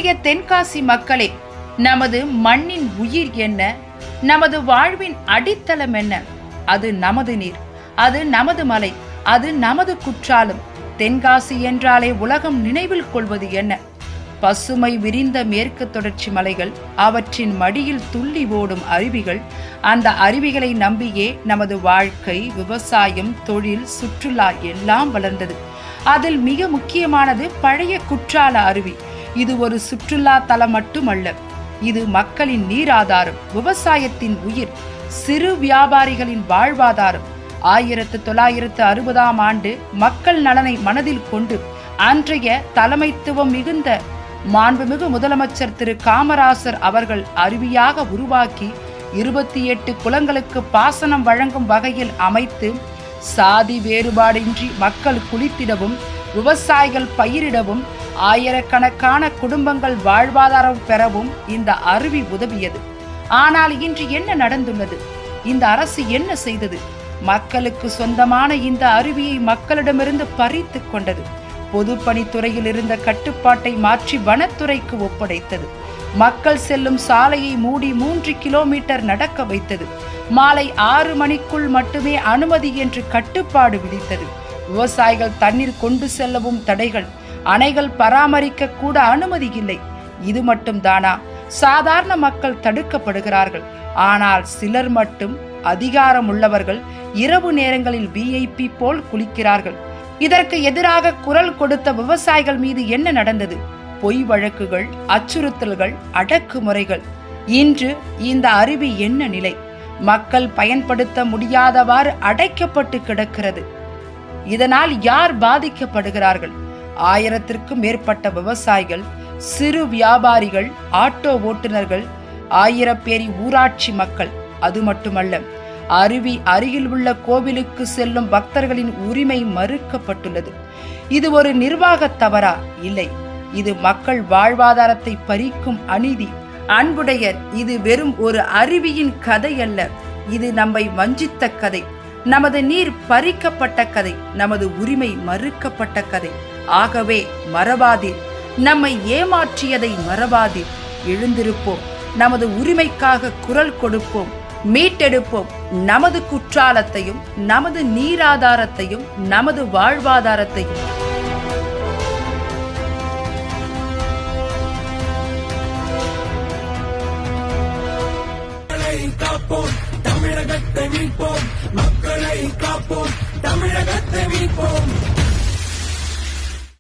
இன்றைய தென்காசி மக்களே, நமது மண்ணின் உயிர் என்ன, நமது வாழ்வின் அடித்தளம் என்ன? அது நமது நீர், அது நமது மலை, அது நமது குற்றாலம். தென்காசி என்றாலே உலகம் நினைவில் கொள்வது என்ன? பசுமை விரிந்த மேற்கு தொடர்ச்சி மலைகள், அவற்றின் மடியில் துள்ளி ஓடும் அருவிகள். அந்த அருவிகளை நம்பியே நமது வாழ்க்கை, விவசாயம், தொழில், சுற்றுலா எல்லாம் வளர்ந்தது. அதில் மிக முக்கியமானது பழைய குற்றால அருவி. இது ஒரு சுற்றுலா தலம் மட்டுமல்ல, இது மக்களின் நீராதாரம், விவசாயத்தின் உயிர், சிறு வியாபாரிகளின் வாழ்வாதாரம். 1960ஆம் ஆண்டு மக்கள் நலனை மனதில் கொண்டு அன்றைய தலைமைத்துவம் மிகுந்த மாண்புமிகு முதலமைச்சர் திரு காமராசர் அவர்கள் அருவியாக உருவாக்கி 28 குளங்களுக்கு பாசனம் வழங்கும் வகையில் அமைத்து, சாதி வேறுபாடின்றி மக்கள் குளித்திடவும், விவசாயிகள் பயிரிடவும், ஆயிரக்கணக்கான குடும்பங்கள் வாழ்வாதாரம் பெறவும் இந்த அருவி உதவியது. ஆனால் இன்று என்ன நடந்துள்ளது? இந்த அரசு என்ன செய்தது? மக்களுக்கு சொந்தமான இந்த அருவியை மக்களிடமிருந்து பறித்து கொண்டது. பொதுப்பணித்துறையில் இருந்த கட்டுப்பாட்டை மாற்றி வனத்துறைக்கு ஒப்படைத்தது. மக்கள் செல்லும் சாலையை மூடி 3 கிலோமீட்டர் நடக்க வைத்தது. மாலை 6 மணிக்குள் மட்டுமே அனுமதி என்று கட்டுப்பாடு விதித்தது. விவசாயிகள் தண்ணீர் கொண்டு செல்லவும் தடைகள், அணைகள் பராமரிக்க கூட அனுமதி இல்லை. இது மட்டும் தானா? சாதாரண மக்கள் தடுக்கப்படுகிறார்கள். ஆனால் சிலர் மட்டும், அதிகாரம் உள்ளவர்கள், இரவு நேரங்களில் VIP போல் குளிக்கிறார்கள். இதற்கு எதிராக குரல் கொடுத்த விவசாயிகள் மீது என்ன நடந்தது? பொய் வழக்குகள், அச்சுறுத்தல்கள், அடக்குமுறைகள். இன்று இந்த அருவி என்ன நிலை? மக்கள் பயன்படுத்த முடியாதவாறு அடைக்கப்பட்டு கிடக்கிறது. இதனால் யார் பாதிக்கப்படுகிறார்கள்? 1000த்திற்கும் மேற்பட்ட விவசாயிகள், சிறு வியாபாரிகள், ஆட்டோ ஓட்டுநர்கள், 1000 பேரி ஊராட்சி மக்கள். அது மட்டுமல்ல, அருவி அருகில் உள்ள கோவிலுக்கு செல்லும் பக்தர்களின் உரிமை மறுக்கப்பட்டுள்ளது. இது ஒரு நிர்வாக தவறா? இல்லை, இது மக்கள் வாழ்வாதாரத்தை பறிக்கும் அநீதி. அன்புடையர், இது வெறும் ஒரு அருவியின் கதை அல்ல, இது நம்மை வஞ்சித்த கதை. நமது நீர் பறிக்கப்பட்ட கதை, நமது உரிமை மறுக்கப்பட்ட கதை. ஆகவே மறவாதீர், நம்மை ஏமாற்றியதை மறவாதீர். எழுந்திருப்போம், நமது உரிமைக்காக குரல் கொடுப்போம், மீட்டெடுப்போம் நமது குற்றாலத்தையும், நமது நீராதாரத்தையும், நமது வாழ்வாதாரத்தையும். காப்போம், தமிழகத்தை மீட்போம், மக்களை காப்போம்.